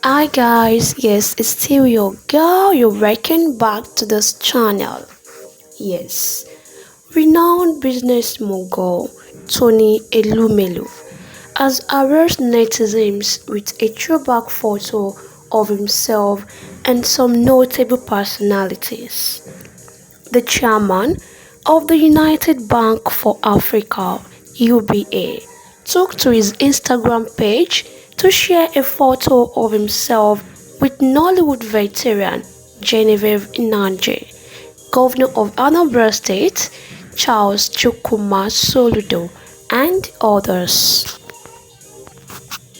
Hi guys, yes, it's still your girl. You're welcome back to this channel. Yes, renowned business mogul Tony Elumelu has harassed netizens with a throwback photo of himself and some notable personalities. The chairman of the United Bank for Africa (UBA) took to his Instagram page to share a photo of himself with Nollywood veteran Genevieve Nnaji, Governor of Anambra State Charles Chukwuma Soludo, and others.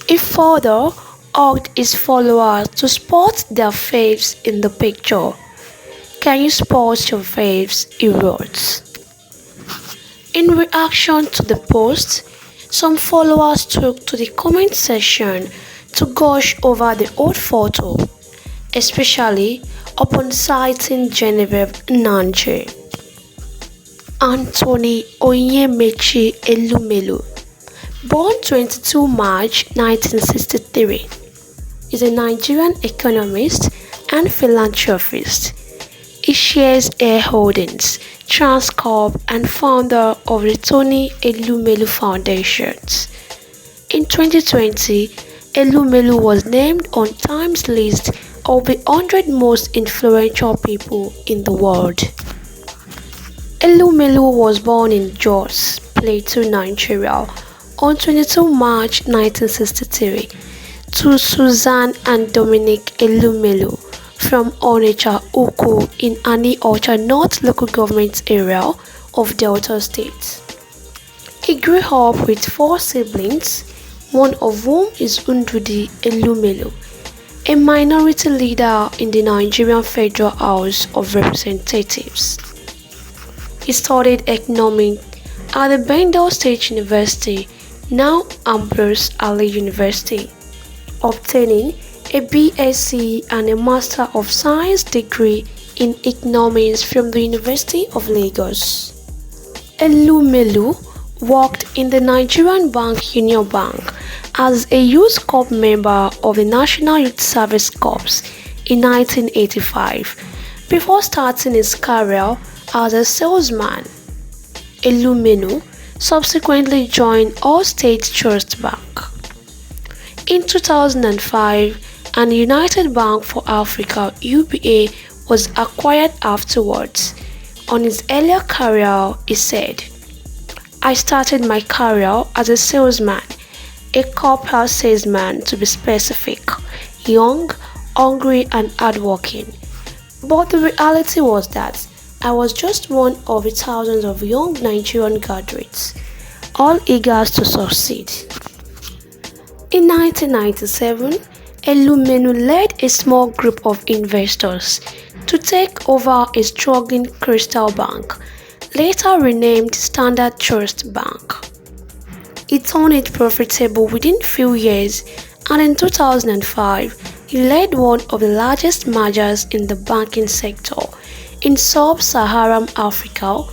He further urged his followers to spot their faves in the picture. Can you spot your faves? He wrote. In reaction to the post, some followers took to the comment section to gush over the old photo, especially upon citing Genevieve Nnaji. Anthony Onyemechi Elumelu, born 22 March 1963, is a Nigerian economist and philanthropist. He shares Air Holdings, Transcorp, and founder of the Tony Elumelu Foundation. In 2020, Elumelu was named on Time's list of the 100 most influential people in the world. Elumelu was born in Jos, Plateau, Nigeria, on 22 March 1963 to Susan and Dominic Elumelu from Onitsha Uku in Ani Ocha North local government area of Delta State. He grew up with four siblings, one of whom is Ndudi Elumelu, a minority leader in the Nigerian Federal House of Representatives. He studied economics at the Bendel State University, now Ambrose Ali University, obtaining a BSc and a Master of Science degree in Economics from the University of Lagos. Elumelu worked in the Nigerian Bank Union Bank as a Youth Corps member of the National Youth Service Corps in 1985 before starting his career as a salesman. Elumelu subsequently joined All State Trust Bank. In 2005, and United Bank for Africa (UBA) was acquired afterwards. On his earlier career, he said, "I started my career as a salesman, a corporate salesman to be specific, young, hungry and hardworking. But the reality was that I was just one of the thousands of young Nigerian graduates, all eager to succeed." In 1997, Elumelu led a small group of investors to take over a struggling Crystal Bank, later renamed Standard Trust Bank. He turned it profitable within few years, and in 2005, he led one of the largest mergers in the banking sector in sub-Saharan Africa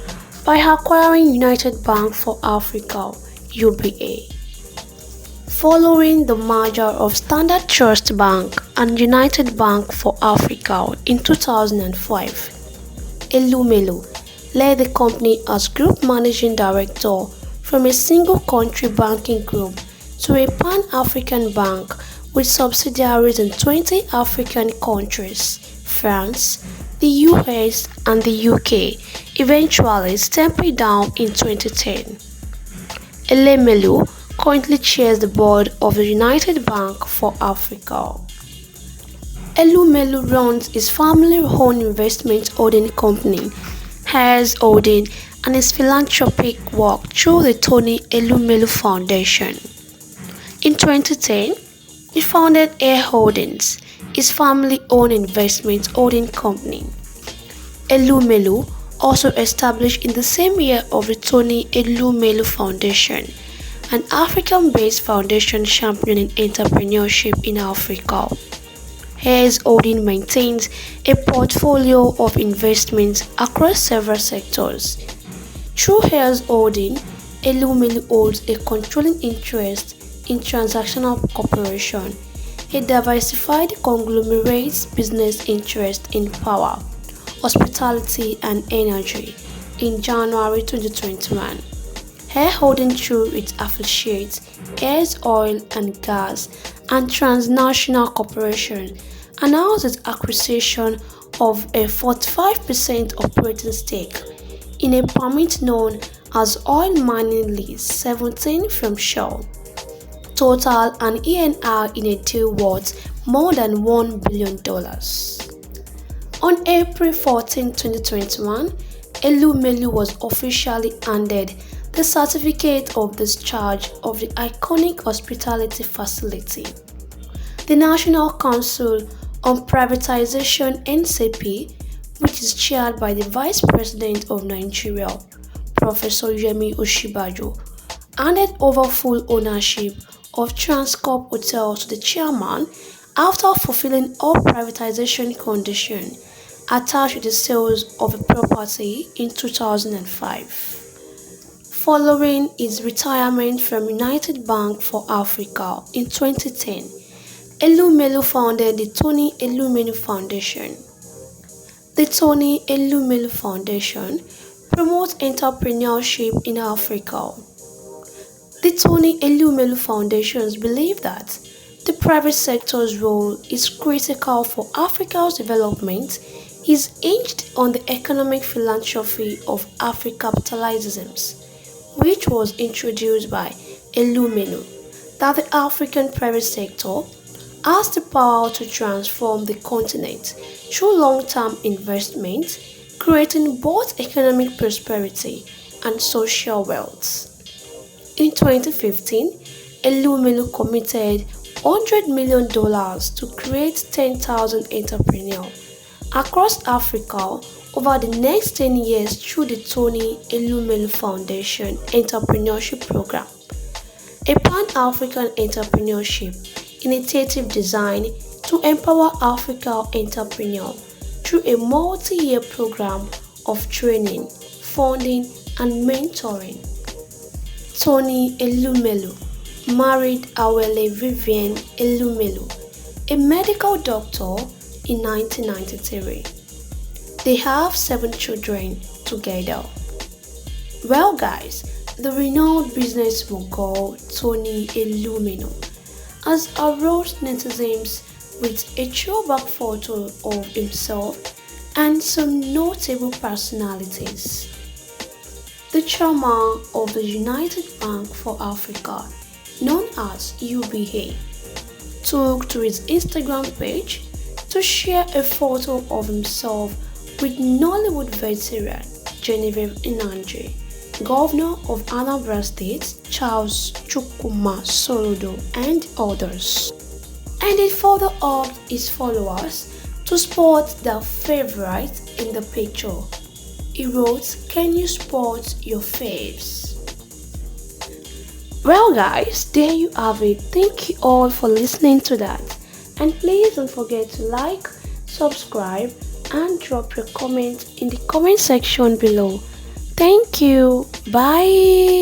by acquiring United Bank for Africa (UBA). Following the merger of Standard Trust Bank and United Bank for Africa in 2005, Elumelu led the company as Group Managing Director from a single country banking group to a pan-African bank with subsidiaries in 20 African countries, France, the US, and the UK, eventually stepping down in 2010. Elumelu currently chairs the board of the United Bank for Africa. Elumelu runs his family-owned investment holding company, Heirs Holding, and his philanthropic work through the Tony Elumelu Foundation. In 2010, he founded Air Holdings, his family-owned investment holding company. Elumelu also established in the same year of the Tony Elumelu Foundation, an African-based foundation championing entrepreneurship in Africa. Heirs Holding maintains a portfolio of investments across several sectors. Through Heirs Holding, Elumelu holds a controlling interest in Transactional Corporation, a diversified conglomerate's business interest in power, hospitality, and energy in January 2021. Hair holding through its affiliates, Airs Oil and Gas and Transnational Corporation, announced its acquisition of a 45% operating stake in a permit known as Oil Mining Lease 17 from Shell, Total and ENR in a deal worth more than $1 billion. On April 14, 2021, Elumelu was officially handed the certificate of discharge of the iconic hospitality facility. The National Council on Privatization (NCP), which is chaired by the Vice President of Nigeria, Professor Yemi Osinbajo, handed over full ownership of Transcorp Hotels to the chairman after fulfilling all privatization conditions attached to the sales of the property in 2005. Following his retirement from United Bank for Africa in 2010, Elumelu founded the Tony Elumelu Foundation. The Tony Elumelu Foundation promotes entrepreneurship in Africa. The Tony Elumelu Foundations believe that the private sector's role is critical for Africa's development is hinged on the economic philanthropy of Africapitalism, which was introduced by Elumelu, that the African private sector has the power to transform the continent through long-term investment, creating both economic prosperity and social wealth. In 2015, Elumelu committed $100 million to create 10,000 entrepreneurs across Africa over the next 10 years through the Tony Elumelu Foundation Entrepreneurship Program, a pan-African entrepreneurship initiative designed to empower African entrepreneurs through a multi-year program of training, funding, and mentoring. Tony Elumelu married Awele Vivienne Elumelu, a medical doctor, in 1993. They have 7 children together. Well guys, the renowned business mogul Tony Elumelu has aroused netizens with a throwback photo of himself and some notable personalities. The chairman of the United Bank for Africa, known as UBA, took to his Instagram page to share a photo of himself with Nollywood veteran Genevieve Nnaji, Governor of Anambra State Charles Chukwuma Soludo, and others. And it further urged his followers to spot their favorite in the picture. He wrote, "Can you spot your faves?" Well guys, there you have it. Thank you all for listening to that. And please don't forget to like, subscribe, and drop your comment in the comment section below. Thank you. Bye.